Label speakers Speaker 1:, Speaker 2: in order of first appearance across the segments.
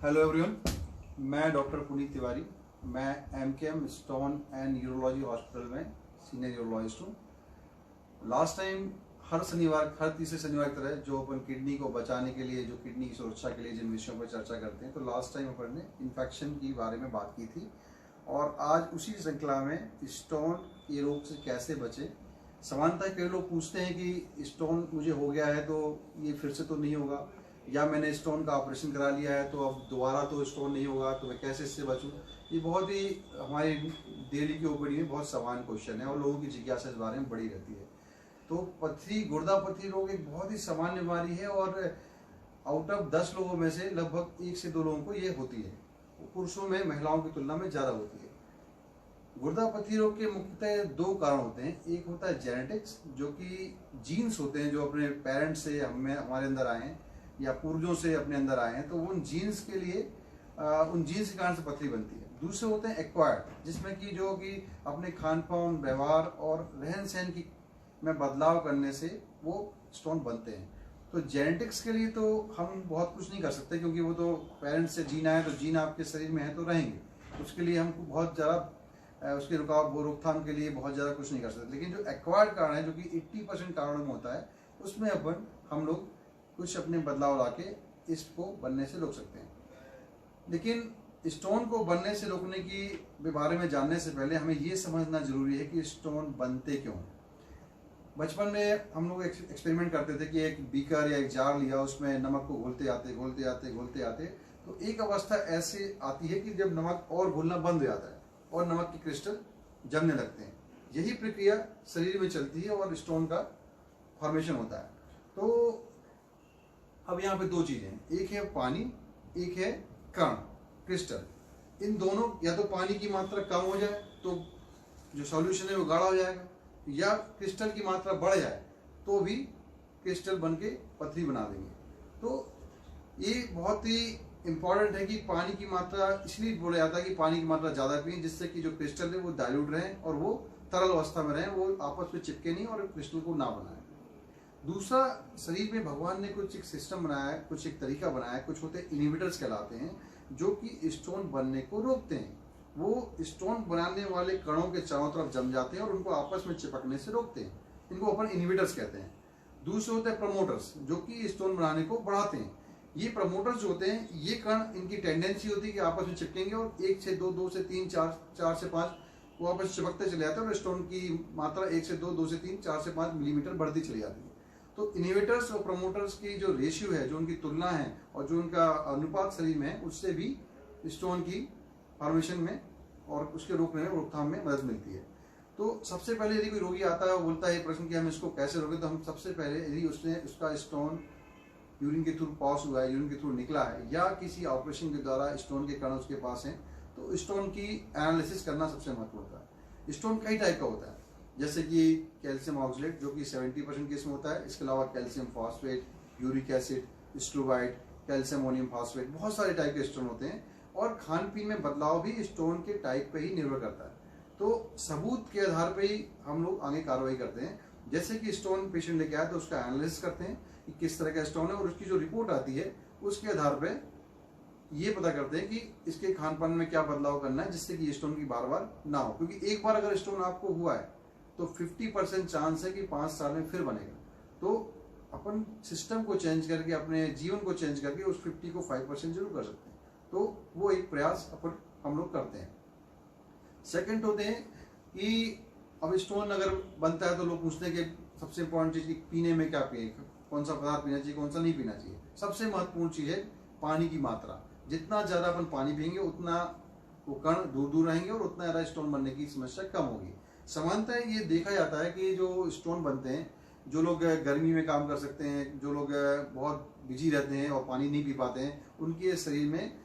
Speaker 1: Hello everyone, मैं doctor Puneet Tiwari. मैं MKM stone and urology hospital में सीनियर यूरोलॉजिस्ट हूँ। लास्ट टाइम हर तीसरे शनिवार की तरह जो अपन किडनी को बचाने के लिए, जो किडनी की सुरक्षा के लिए जिन विषयों पर चर्चा करते हैं, तो लास्ट टाइम अपन ने इन्फेक्शन की बारे में बात की थी और आज उसी श्रृंखला में स्टोन के रोग से कैसे बचें। सामान्यतः कई लोग पूछते हैं कि स्टोन मुझे हो गया है तो ये फिर से तो नहीं होगा, या मैंने स्टोन का ऑपरेशन करा लिया है तो अब दोबारा तो स्टोन नहीं होगा, तो मैं कैसे इससे बचूं। ये बहुत ही हमारी डेली की ओपीडी में बहुत सामान्य क्वेश्चन है और लोगों की जिज्ञासा इस बारे में बड़ी रहती है। तो गुर्दा पथरी रोग एक बहुत ही सामान्य बीमारी है और आउट ऑफ 10 लोगों में से लगभग 1 से 2 लोगों को ये होती है। पुरुषों में महिलाओं की तुलना में ज़्यादा होती है। गुर्दा पथरी रोग के मुख्यतः 2 कारण होते हैं। एक होता है जेनेटिक्स, जो कि जीन्स होते हैं जो अपने पेरेंट्स से हमारे अंदर आए हैं या पूर्वजों से अपने अंदर आए हैं, तो उन जीन्स के लिए उन जीन्स के कारण से पथरी बनती है। दूसरे होते हैं एक्वायर्ड, जिसमें कि जो कि अपने खान पान, व्यवहार और रहन सहन की में बदलाव करने से वो स्टोन बनते हैं। तो जेनेटिक्स के लिए तो हम बहुत कुछ नहीं कर सकते, क्योंकि वो तो पेरेंट्स से जीन आए, तो जीन आपके शरीर में है तो रहेंगे। उसके लिए हमको बहुत ज़्यादा उसकी रोकथाम के लिए बहुत ज़्यादा कुछ नहीं कर सकते। लेकिन जो एक्वायर्ड कारण है, जो कि 80% कारणों में होता है, उसमें हम लोग कुछ अपने बदलाव लाके इसको बनने से रोक सकते हैं। लेकिन स्टोन को बनने से रोकने की बारे में जानने से पहले हमें ये समझना जरूरी है कि स्टोन बनते क्यों। बचपन में हम लोग एक्सपेरिमेंट करते थे कि एक बीकर या एक जार लिया, उसमें नमक को घोलते आते तो एक अवस्था ऐसे आती है कि जब नमक और घुलना बंद हो जाता है और नमक के क्रिस्टल जमने लगते हैं। यही प्रक्रिया शरीर में चलती है और स्टोन का फॉर्मेशन होता है। तो अब यहाँ पे 2 चीजें हैं, एक है पानी, एक है कण, क्रिस्टल। इन दोनों, या तो पानी की मात्रा कम हो जाए तो जो सॉल्यूशन है वो गाढ़ा हो जाएगा, या क्रिस्टल की मात्रा बढ़ जाए तो भी क्रिस्टल बन के पथरी बना देंगे। तो ये बहुत ही इंपॉर्टेंट है कि पानी की मात्रा, इसलिए बोला जाता है कि पानी की मात्रा ज़्यादा पिए, जिससे कि जो क्रिस्टल है वो डाइल्यूट रहे और वो तरल अवस्था में रहे, वो आपस में चिपके नहीं और क्रिस्टल को ना बनाए। दूसरा, शरीर में भगवान ने कुछ एक सिस्टम बनाया है, कुछ एक तरीका बनाया है, कुछ होते इनहिबिटर्स कहलाते हैं, जो कि स्टोन बनने को रोकते हैं। वो स्टोन बनाने वाले कणों के चारों तरफ जम जाते हैं और उनको आपस में चिपकने से रोकते हैं। इनको अपन इनहिबिटर्स कहते हैं। दूसरे होते हैं प्रमोटर्स, जो कि स्टोन बनाने को बढ़ाते हैं। ये प्रमोटर्स जो होते हैं, ये कण, इनकी टेंडेंसी होती है कि आपस में चिपकेंगे और 1 से 2, 2 से 3, 4 से 5 वो आपस में चिपकते चले जाते हैं और स्टोन की मात्रा 1 से 2, 2 से 3, 4 से 5 मिलीमीटर बढ़ती चली जाती है। तो इनहिबिटर्स और प्रमोटर्स की जो रेशियो है, जो उनकी तुलना है और जो उनका अनुपात शरीर में है, उससे भी स्टोन की फॉर्मेशन में और उसके रोकने में, रोकथाम में मदद मिलती है। तो सबसे पहले यदि कोई रोगी आता है और बोलता है प्रश्न कि हम इसको कैसे रोकें, तो हम सबसे पहले, यदि उसका स्टोन यूरिन के थ्रू पास हुआ है, यूरिन के थ्रू निकला है, या किसी ऑपरेशन के द्वारा स्टोन के कण उसके पास हैं, तो स्टोन की एनालिसिस करना सबसे महत्वपूर्ण होता है। स्टोन कई टाइप का होता है, जैसे कि कैल्शियम ऑक्सलेट, जो कि 70% केस में होता है। इसके अलावा calcium phosphate, uric acid, struvite, calcium ammonium phosphate, बहुत सारे टाइप के स्टोन होते हैं और खान पीन में बदलाव भी स्टोन के टाइप पे ही निर्भर करता है। तो सबूत के आधार पे ही हम लोग आगे कार्रवाई करते हैं। जैसे कि स्टोन पेशेंट लेके आए तो उसका एनालिसिस करते हैं कि किस तरह का स्टोन है, और उसकी जो रिपोर्ट आती है उसके आधार पे ये पता करते हैं कि इसके खान पान में क्या बदलाव करना है, जिससे कि स्टोन की बार बार ना हो। क्योंकि एक बार अगर स्टोन आपको हुआ है तो 50% चांस है कि 5 साल में फिर बनेगा। तो अपन सिस्टम को चेंज करके, अपने जीवन को चेंज करके उस 50 को 5% जरूर कर सकते हैं। तो वो एक प्रयास हम लोग करते हैं। सेकंड होते हैं कि अब स्टोन अगर बनता है तो लोग पूछते हैं कि सबसे इंपॉर्टेंट चीज, पीने में क्या पिए, कौन सा पदार्थ पीना चाहिए, कौन सा नहीं पीना चाहिए। सबसे महत्वपूर्ण चीज है पानी की मात्रा। जितना ज्यादा अपन पानी पियेंगे उतना वो कण दूर दूर रहेंगे और उतना ज्यादा स्टोन बनने की समस्या कम होगी। सामान्यतः ये देखा जाता है कि जो स्टोन बनते हैं, जो लोग गर्मी में काम कर सकते हैं, जो लोग बहुत बिजी रहते हैं और पानी नहीं पी पाते हैं, उनके शरीर में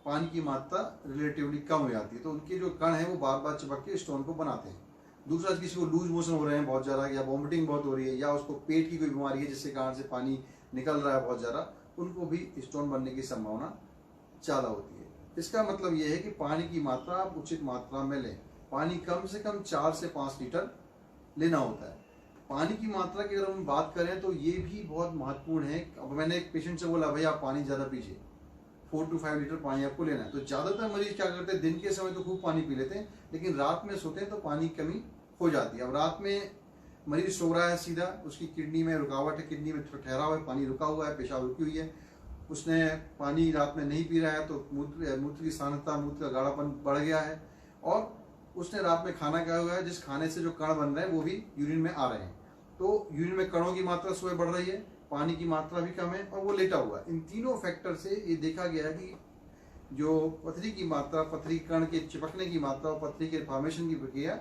Speaker 1: पानी की मात्रा रिलेटिवली कम हो जाती है। तो उनके जो कण हैं वो बार बार चिपक के स्टोन को बनाते हैं। दूसरा, किसी को लूज मोशन हो रहे हैं बहुत ज़्यादा, या वॉमिटिंग बहुत हो रही है, या उसको पेट की कोई बीमारी है जिसके कारण से पानी निकल रहा है बहुत ज़्यादा, उनको भी स्टोन बनने की संभावना ज़्यादा होती है। इसका मतलब ये है कि पानी की मात्रा आप उचित मात्रा में लें। पानी कम से कम 4 से 5 लीटर लेना होता है। पानी की मात्रा की अगर हम बात करें तो ये भी बहुत महत्वपूर्ण है। अब मैंने एक पेशेंट से बोला, भाई आप पानी ज़्यादा पीजिए, 4 to 5 लीटर पानी आपको लेना है। तो ज़्यादातर मरीज क्या करते हैं, दिन के समय तो खूब पानी पी लेते हैं, लेकिन रात में सोते हैं तो पानी की कमी हो जाती है। अब रात में मरीज सो रहा है सीधा, उसकी किडनी में रुकावट है, किडनी में ठहरा हुआ है, पानी रुका हुआ है, पेशाब रुकी हुई है, उसने पानी रात में नहीं पी रहा है तो मूत्र की सांद्रता, मूत्र का गाढ़ापन बढ़ गया है, और उसने रात में खाना खाया हुआ है जिस खाने से जो कण बन रहे हैं वो भी यूरिन में आ रहे हैं। तो यूरिन में कणों की मात्रा सुबह बढ़ रही है, पानी की मात्रा भी कम है, और वो लेटा हुआ है। इन तीनों फैक्टर से ये देखा गया है कि जो पथरी की मात्रा, पथरी कण के चिपकने की मात्रा और पथरी के फॉर्मेशन की प्रक्रिया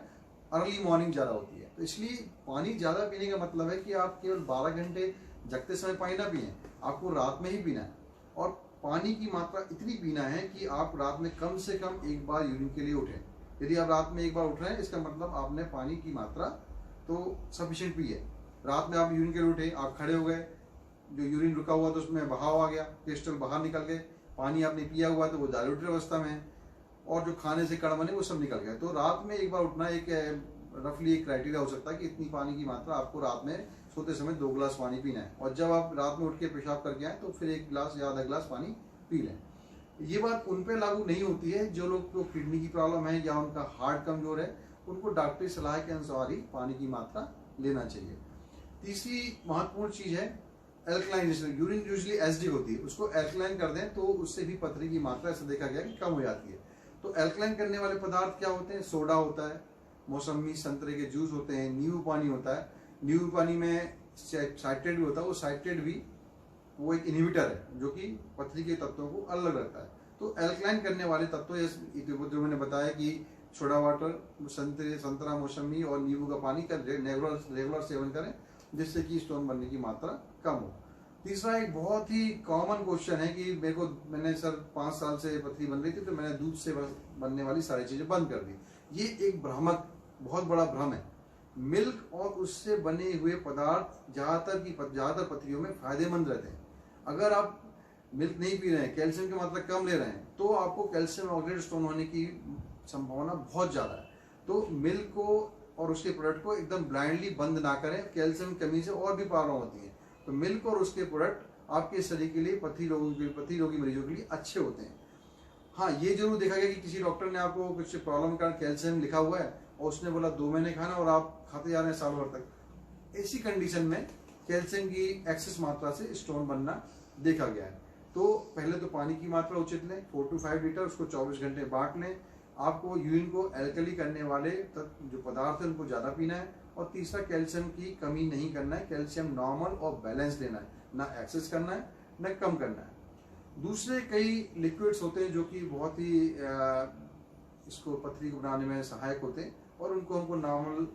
Speaker 1: अर्ली मॉर्निंग ज़्यादा होती है। तो इसलिए पानी ज़्यादा पीने का मतलब है कि आप केवल 12 घंटे जगते समय पानी ना पिएं, आपको रात में ही पीना है, और पानी की मात्रा इतनी पीना है कि आप रात में कम से कम एक बार यूरिन के लिए उठें। यदि आप रात में एक बार उठ रहे हैं, इसका मतलब आपने पानी की मात्रा तो सफिशिएंट पी है। रात में आप यूरिन के लिए उठे, आप खड़े हो गए, जो यूरिन रुका हुआ तो उसमें बहाव आ गया, क्रिस्टल बाहर निकल गए, पानी आपने पिया हुआ तो वो डायल्यूटेड अवस्था में है, और जो खाने से कण बने वो सब निकल गए। तो रात में एक बार उठना एक रफली एक क्राइटेरिया हो सकता है कि इतनी पानी की मात्रा आपको रात में सोते समय 2 गिलास पानी पीना है, और जब आप रात में उठ के पेशाब करके आए तो फिर 1 गिलास या आधा गिलास पानी पी लें। ये बात उन पे लागू नहीं होती है जो लोग को किडनी की प्रॉब्लम है या उनका हार्ट कमजोर है, उनको डॉक्टरी सलाह के अनुसार ही पानी की मात्रा लेना चाहिए। तीसरी महत्वपूर्ण चीज है एल्कलाइनेशन। यूरिन यूजुअली एसिडिक होती है, उसको एल्कलाइन कर दें तो उससे भी पथरी की मात्रा ऐसा देखा गया कि कम हो जाती है। तो एल्कलाइन करने वाले पदार्थ क्या होते हैं, सोडा होता है, मौसमी संतरे के जूस होते हैं, नींबू पानी होता है। नींबू पानी में साइट्रेट भी होता है, वो साइट्रेट भी वो एक इनहिबिटर है जो कि पथरी के तत्वों को अलग रखता है। तो एल्कलाइन करने वाले तत्व जो मैंने बताया कि सोडा वाटर, संतरा, मौसमी और नींबू का पानी का रेगुलर सेवन करें, जिससे कि स्टोन बनने की मात्रा कम हो। तीसरा एक बहुत ही कॉमन क्वेश्चन है कि मैंने सर 5 साल से पथरी बन रही थी तो मैंने दूध से बनने वाली सारी चीजें बंद कर दी। ये एक भ्रामक बहुत बड़ा भ्रम है। मिल्क और उससे बने हुए पदार्थ ज्यादातर पथरियों में फायदेमंद रहते हैं। अगर आप मिल्क नहीं पी रहे हैं, कैल्शियम की मात्रा कम ले रहे हैं, तो आपको कैल्शियम ऑक्साइड स्टोन होने की संभावना बहुत ज्यादा है। तो मिल्क को और उसके प्रोडक्ट को एकदम ब्लाइंडली बंद ना करें, कैल्शियम कमी से और भी प्रॉब्लम होती है। तो मिल्क और उसके प्रोडक्ट आपके शरीर के लिए, पथरी रोगी मरीजों के लिए अच्छे होते हैं। हाँ, ये जरूर देखा गया कि किसी डॉक्टर ने आपको कुछ प्रॉब्लम का कैल्शियम लिखा हुआ है और उसने बोला 2 महीने खाना, और आप खाते जा रहे हैं साल भर तक। ऐसी कंडीशन में कैल्शियम की एक्सेस मात्रा से स्टोन बनना देखा गया है। तो पहले तो पानी की मात्रा उचित लें, 4 to 5 लीटर, उसको 24 घंटे बांट लें। आपको यूरिन को एल्कली करने वाले जो पदार्थ है उनको ज़्यादा पीना है। और तीसरा, कैल्शियम की कमी नहीं करना है, कैल्शियम नॉर्मल और बैलेंस लेना है, ना एक्सेस करना है ना कम करना है। दूसरे कई लिक्विड्स होते हैं जो कि बहुत ही इसको पथरी को बनाने में सहायक होते हैं, और उनको हमको नॉर्मल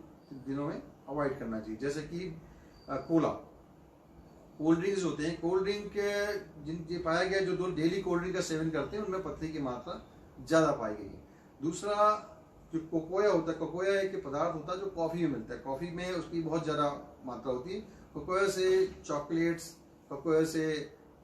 Speaker 1: दिनों में अवॉइड करना चाहिए। जैसे कि कोल्ड ड्रिंक्स होते हैं, कोल्ड ड्रिंक ये पाया गया जो डेली कोल्ड ड्रिंक का सेवन करते हैं उनमें पथरी की मात्रा ज़्यादा पाई गई है। दूसरा, जो कोकोया होता है, कोकोया एक पदार्थ होता है जो कॉफ़ी में मिलता है, कॉफ़ी में उसकी बहुत ज़्यादा मात्रा होती है। कोकोया से चॉकलेट्स, कोकोया से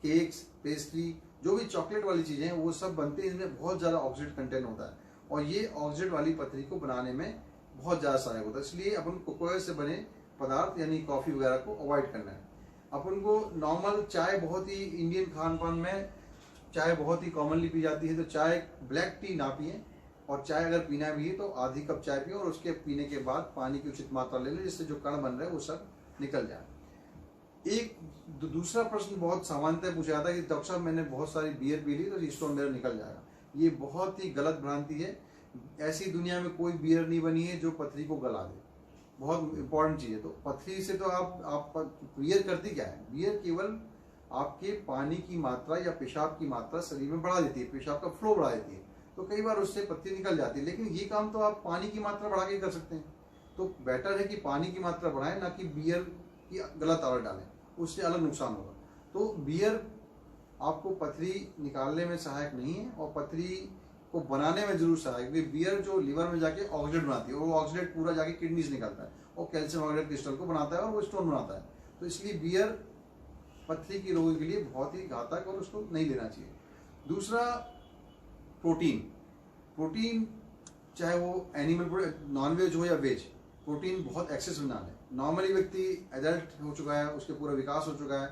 Speaker 1: केक्स, पेस्ट्री, जो भी चॉकलेट वाली चीज़ें हैं वो सब बनते हैं, इनमें बहुत ज़्यादा ऑक्सीडेंट कंटेंट होता है, और ये ऑक्सीडेंट वाली पथरी को बनाने में बहुत ज़्यादा सहायक होता है। इसलिए अपन कोकोया से बने पदार्थ यानी कॉफ़ी वगैरह को अवॉइड करना है। अपन को नॉर्मल चाय, बहुत ही इंडियन खान पान में चाय बहुत ही कॉमनली पी जाती है, तो चाय, ब्लैक टी ना पिए, और चाय अगर पीना भी है तो आधी कप चाय पिए, और उसके पीने के बाद पानी की उचित मात्रा ले लें, जिससे जो कण बन रहे हैं वो सब निकल जाए। एक दूसरा प्रश्न बहुत सामान्यतः पूछा जाता है कि डॉक्टर साहब मैंने बहुत सारी बियर पी ली तो स्टोन मेरा निकल जाएगा। ये बहुत ही गलत भ्रांति है। ऐसी दुनिया में कोई बियर नहीं बनी है जो पथरी को गला दे। बहुत इंपॉर्टेंट चीज़ है। तो पथरी से तो आप बियर करती क्या है, बियर केवल आपके पानी की मात्रा या पेशाब की मात्रा शरीर में बढ़ा देती है, पेशाब का फ्लो बढ़ा देती है, तो कई बार उससे पथरी निकल जाती है। लेकिन ये काम तो आप पानी की मात्रा बढ़ा के कर सकते हैं। तो बेटर है कि पानी की मात्रा बढ़ाएं, ना कि बियर की गलत आदत डालें, उससे अलग नुकसान होगा। तो बियर आपको पथरी निकालने में सहायक नहीं है, और पथरी को बनाने में जरूर सहायक है। बियर जो लिवर में जाके ऑक्सीडेट बनाती है, वो ऑक्सीडेट पूरा जाके किडनी से निकलता है और कैल्शियम ऑक्साइड क्रिस्टल को बनाता है और वो स्टोन बनाता है। तो इसलिए बियर पथरी की रोगी के लिए बहुत ही घातक और उसको नहीं लेना चाहिए। दूसरा, प्रोटीन चाहे वो एनिमल नॉनवेज हो या वेज, प्रोटीन बहुत एक्सेस में ना लें। नॉर्मली व्यक्ति एडल्ट हो चुका है, उसके पूरा विकास हो चुका है,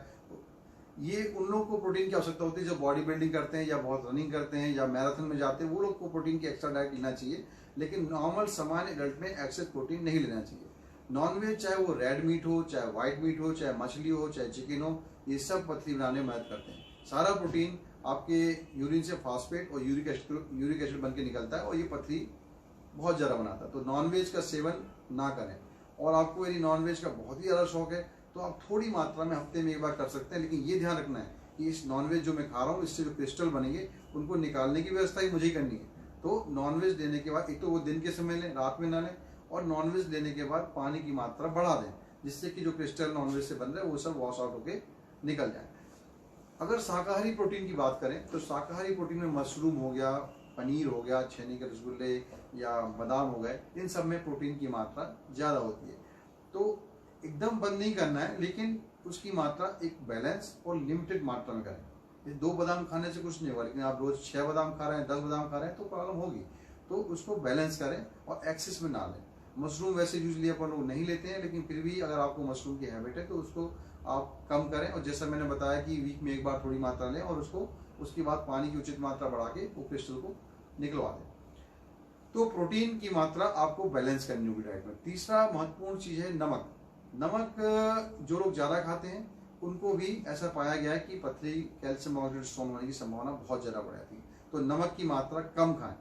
Speaker 1: ये उन लोगों को प्रोटीन की आवश्यकता होती है जो बॉडी बिल्डिंग करते हैं या बहुत रनिंग करते हैं या मैराथन में जाते हैं, वो लोग को प्रोटीन की एक्स्ट्रा डाइट लेना चाहिए। लेकिन नॉर्मल सामान्य एडल्ट में एक्सेस प्रोटीन नहीं लेना चाहिए। नॉनवेज चाहे वो रेड मीट हो, चाहे व्हाइट मीट हो, चाहे मछली हो, चाहे चिकन हो, ये सब पतली बनाने में मदद करते हैं। सारा प्रोटीन आपके यूरिन से फास्फेट और यूरिक एसिड बन के निकलता है और ये पतली बहुत ज़्यादा बनाता है। तो नॉनवेज का सेवन ना करें। और आपको यदि नॉनवेज का बहुत ही ज़्यादा शौक है तो आप थोड़ी मात्रा में हफ्ते में एक बार कर सकते हैं, लेकिन ये ध्यान रखना है कि इस नॉनवेज जो मैं खा रहा हूँ इससे जो क्रिस्टल बनेंगे उनको निकालने की व्यवस्था ही मुझे ही करनी है। तो नॉनवेज लेने के बाद एक तो वो दिन के समय लें, रात में ना लें, और नॉनवेज लेने के बाद पानी की मात्रा बढ़ा दें, जिससे कि जो क्रिस्टल नॉनवेज से बन रहे हैं वो सब वॉश आउट होके निकल जाए। अगर शाकाहारी प्रोटीन की बात करें तो शाकाहारी प्रोटीन में मशरूम हो गया, पनीर हो गया, छेने के रसगुल्ले या बादाम हो गए, इन सब में प्रोटीन की मात्रा ज़्यादा होती है। तो एकदम बंद नहीं करना है, लेकिन उसकी मात्रा एक बैलेंस और लिमिटेड मात्रा में करें। ये 2 बादाम खाने से कुछ नहीं होगा, लेकिन आप रोज 6 बादाम खा रहे हैं, 10 बादाम खा रहे हैं तो प्रॉब्लम होगी। तो उसको बैलेंस करें और एक्सेस में ना लें। मशरूम वैसे यूजली अपन लोग नहीं लेते हैं, लेकिन फिर भी अगर आपको मशरूम की हैबिट है तो उसको आप कम करें। और जैसा मैंने बताया कि वीक में एक बार थोड़ी मात्रा लें और उसको उसके बाद पानी की उचित मात्रा बढ़ा के वो क्रिस्टल को निकलवा दें। तो प्रोटीन की मात्रा आपको बैलेंस करनी होगी डाइट में। तीसरा महत्वपूर्ण चीज है नमक। नमक जो लोग ज़्यादा खाते हैं उनको भी ऐसा पाया गया है कि पथरी, कैल्शियम ऑक्सीडेट स्टोन होने की संभावना बहुत ज़्यादा बढ़ जाती है। तो नमक की मात्रा कम खाएं।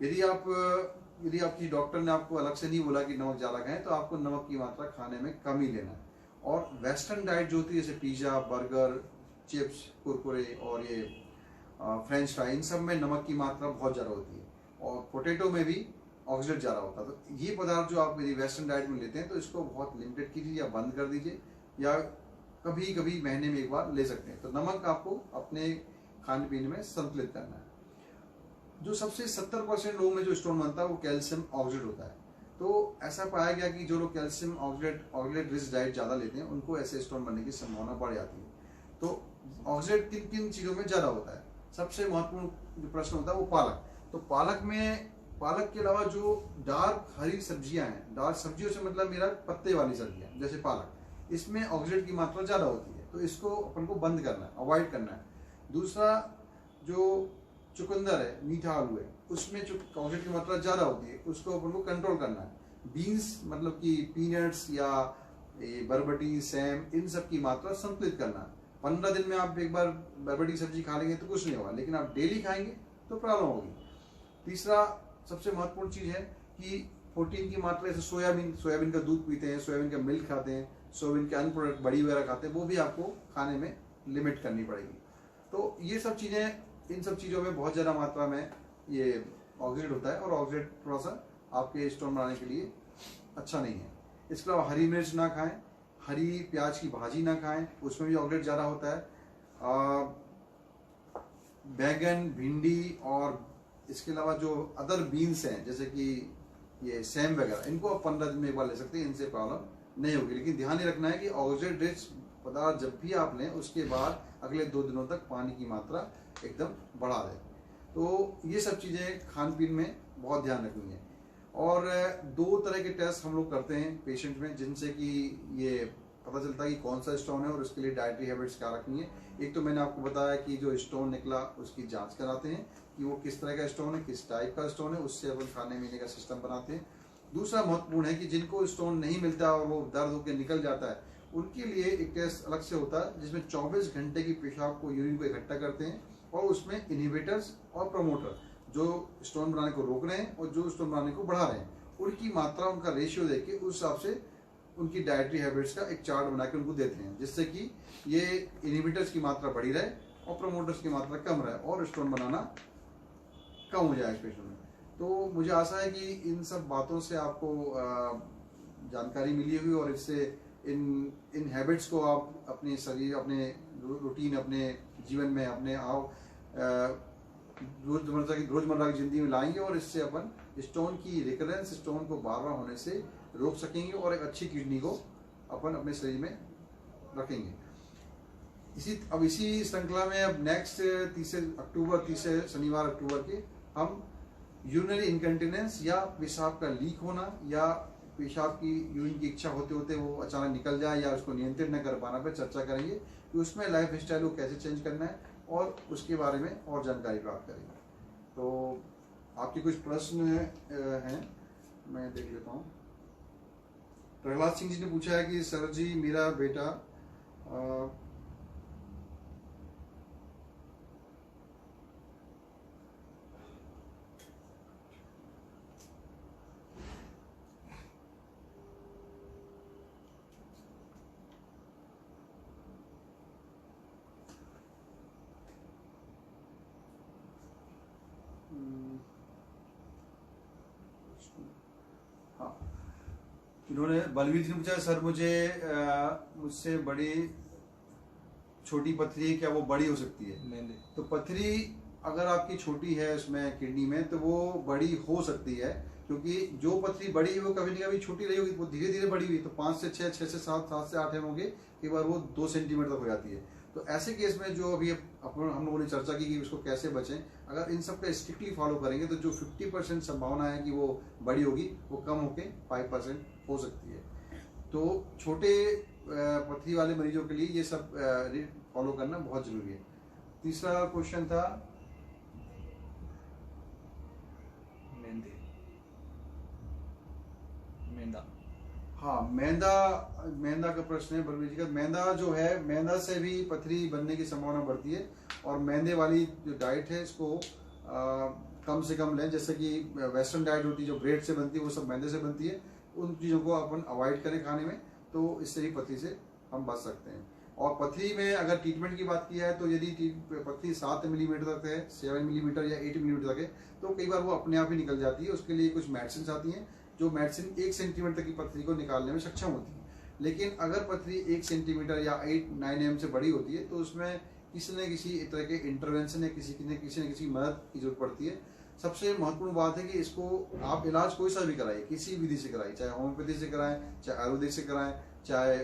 Speaker 1: यदि आपकी डॉक्टर ने आपको अलग से नहीं बोला कि नमक ज़्यादा खाएं, तो आपको नमक की मात्रा खाने में कम ही लेना है। और वेस्टर्न डाइट जो होती है, जैसे पिज़्ज़ा, बर्गर, चिप्स, कुरकुरे और ये फ्रेंच फ्राई, इन सब में नमक की मात्रा बहुत ज़्यादा होती है। और पोटैटो में भी ऑक्सीडेंट ज़्यादा होता है। तो ये पदार्थ जो आप यदि वेस्टर्न डाइट में लेते हैं तो इसको बहुत लिमिटेड कीजिए या बंद कर दीजिए, या कभी कभी महीने में एक बार ले सकते हैं। तो नमक आपको अपने खाने पीने में संतुलित करना है। जो सबसे 70% लोगों में जो स्टोन बनता है वो कैल्शियम ऑक्सीडेट होता है। तो ऐसा पाया गया कि जो लोग कैल्शियम ऑक्सीडेट रिच डाइट ज़्यादा लेते हैं उनको ऐसे स्टोन बनने की संभावना बढ़ जाती है। तो ऑक्सीडेट किन किन चीज़ों में ज़्यादा होता है? सबसे महत्वपूर्ण जो प्रश्न होता है वो पालक। तो पालक के अलावा जो डार्क हरी सब्जियां हैं, डार्क सब्जियों से मतलब मेरा पत्ते वाली सब्जियां जैसे पालक, इसमें ऑक्सीडेंट की मात्रा ज़्यादा होती है। तो इसको अपन को बंद करना है, अवॉइड करना है। दूसरा जो चुकंदर है, मीठा आलू है, उसमें ऑक्सीडेंट की मात्रा ज़्यादा होती है, उसको अपन को कंट्रोल करना है। बीन्स मतलब कि पीनट्स या बरबटी, सैम, इन सब की मात्रा संतुलित करना है। 15 दिन में आप एक बार बरबटी सब्जी खा लेंगे तो कुछ नहीं होगा, लेकिन आप डेली खाएंगे तो प्रॉब्लम होगी। तीसरा सबसे महत्वपूर्ण चीज है कि प्रोटीन की मात्रा, जैसे सोयाबीन का दूध पीते हैं, सोयाबीन का मिल्क खाते हैं, सोयाबीन के अन्य प्रोडक्ट, बड़ी वगैरह खाते हैं, वो भी आपको खाने में लिमिट करनी पड़ेगी। तो ये सब चीजें, इन सब चीजों में बहुत ज्यादा मात्रा में ये ऑक्सीडेट होता है और ऑक्सीडेट थोड़ा सा आपके स्टोन बनाने के लिए अच्छा नहीं है। इसके अलावा हरी मिर्च ना खाएं, हरी प्याज की भाजी ना खाएं, उसमें भी ऑक्सीडेट ज्यादा होता है। बैगन, भिंडी और इसके अलावा जो अदर बीन्स हैं जैसे कि ये सैम वगैरह, इनको आप 15 दिन में एक बार ले सकते हैं, इनसे प्रॉब्लम नहीं होगी। लेकिन ध्यान ही रखना है कि ऑक्सीडेंट रिच पदार्थ जब भी आप लें उसके बाद अगले 2 दिनों तक पानी की मात्रा एकदम बढ़ा दें। तो ये सब चीज़ें खान पीन में बहुत ध्यान रखनी है। और 2 तरह के टेस्ट हम लोग करते हैं पेशेंट में, जिनसे कि ये पता चलता है कि कौन सा स्टोन है और उसके लिए डाइटरी हैबिट्स क्या रखनी है। एक तो मैंने आपको बताया कि जो स्टोन निकला उसकी जांच कराते हैं कि वो किस तरह का स्टोन है, किस टाइप का स्टोन है, उससे अपन खाने पीने का सिस्टम बनाते हैं। दूसरा महत्वपूर्ण है कि जिनको स्टोन नहीं मिलता और वो दर्द होकर निकल जाता है, उनके लिए एक टेस्ट अलग से होता है जिसमें 24 घंटे की पेशाब को, यूरिन को इकट्ठा करते हैं और उसमें इनहिबिटर्स और प्रमोटर, जो स्टोन बनाने को रोक रहे हैं और जो स्टोन बनाने को बढ़ा रहे हैं, उनकी मात्रा, उनका रेशियो देख के उस हिसाब से उनकी डाइटरी हैबिट्स का एक चार्ट बना के उनको देते हैं, जिससे कि ये इनहिबिटर्स की मात्रा बढ़ी रहे और प्रमोटर्स की मात्रा कम रहे और स्टोन बनाना कम हो जाए पेशेंट में। तो मुझे आशा है कि इन सब बातों से आपको जानकारी मिली होगी और इससे इन हैबिट्स को आप अपने शरीर, अपने रूटीन, अपने जीवन में, अपने रोजमर्रा की जिंदगी में लाएंगे और इससे अपन स्टोन की रिकरेंस, स्टोन को बार बार होने से रोक सकेंगे और एक अच्छी किडनी को अपन अपने शरीर में रखेंगे। इसी श्रृंखला में अब नेक्स्ट 30 शनिवार अक्टूबर के हम यूरिनरी इनकंटिनेंस या पेशाब का लीक होना या पेशाब की यूरिन की इच्छा होते होते वो अचानक निकल जाए या उसको नियंत्रित न कर पाना पर चर्चा करेंगे कि उसमें लाइफ स्टाइल को कैसे चेंज करना है और उसके बारे में और जानकारी प्राप्त करेंगे। तो आपके कुछ प्रश्न हैं, मैं देख लेता हूँ। प्रहलाद सिंह जी ने पूछा है कि सर जी मेरा बेटा हाँ, इन्होंने बलवीर जी ने पूछा सर मुझसे बड़ी छोटी पथरी है, क्या वो बड़ी हो सकती है? तो पथरी अगर आपकी छोटी है उसमें किडनी में तो वो बड़ी हो सकती है, क्योंकि जो पथरी बड़ी है वो कभी न कभी छोटी रही होगी, वो धीरे धीरे बड़ी हुई, तो 5 से 6, 6 से 7, 7 से 8 एम होंगे, कई बार वो 2 सेंटीमीटर तक हो जाती है। तो ऐसे केस में जो अभी हम लोगों ने चर्चा की कि उसको कैसे बचें, अगर इन सब का स्ट्रिक्टली फॉलो करेंगे तो जो 50% संभावना है कि वो बड़ी होगी वो कम होके 5% हो सकती है। तो छोटे पथरी वाले मरीजों के लिए ये सब फॉलो करना बहुत जरूरी है। तीसरा क्वेश्चन था
Speaker 2: मैदा।
Speaker 1: हाँ, मैदा का प्रश्न है बलवीर जी का। मैदा जो है, मैदा से भी पथरी बनने की संभावना बढ़ती है, और मैदे वाली जो डाइट है इसको कम से कम लें। जैसे कि वेस्टर्न डाइट होती है जो ब्रेड से बनती है वो सब मैदे से बनती है, उन चीज़ों को अपन अवॉइड करें खाने में, तो इससे ही पथरी से हम बच सकते हैं। और पथरी में अगर ट्रीटमेंट की बात की है तो यदि पथरी 7 मिलीमीटर तक है, 7 मिलीमीटर या 8 मिलीमीटर तक है, तो कई बार वो अपने आप ही निकल जाती है। उसके लिए कुछ मेडिसिन आती हैं जो मेडिसिन 1 सेंटीमीटर तक की पथरी को निकालने में सक्षम होती है। लेकिन अगर पथरी 1 सेंटीमीटर या 8-9 एम से बड़ी होती है तो उसमें किसी न किसी तरह के इंटरवेंशन या किसी न किसी मदद की जरूरत पड़ती है। सबसे महत्वपूर्ण बात है कि इसको आप इलाज कोई सा भी कराइए, किसी विधि से कराइए, चाहे होम्योपैथी से कराएं, चाहे आयुर्वेदिक से कराएं, चाहे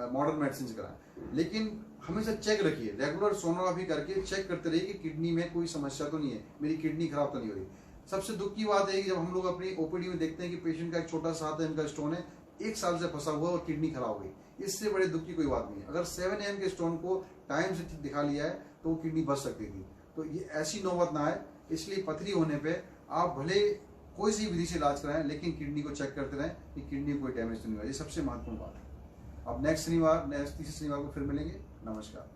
Speaker 1: मॉडर्न मेडिसिन से कराएं, लेकिन हमेशा चेक रखिए, रेगुलर सोनोग्राफी करके चेक करते रहिए कि किडनी में कोई समस्या तो नहीं है, मेरी किडनी खराब तो नहीं हो रही। सबसे दुख की बात है कि जब हम लोग अपनी ओपीडी में देखते हैं कि पेशेंट का एक छोटा 7 एम का स्टोन है, 1 साल से फंसा हुआ और किडनी खराब हो गई, इससे बड़े दुख की कोई बात नहीं है। अगर 7 एम के स्टोन को टाइम से दिखा लिया है तो वो किडनी बच सकती थी। तो ये ऐसी नौबत ना आए, इसलिए पथरी होने पे आप भले कोई सी विधि से इलाज कराएं, लेकिन किडनी को चेक करते रहें कि किडनी कोई डैमेज तो नहीं हुआ। ये सबसे महत्वपूर्ण बात है। अब नेक्स्ट तीसरे शनिवार को फिर मिलेंगे। नमस्कार।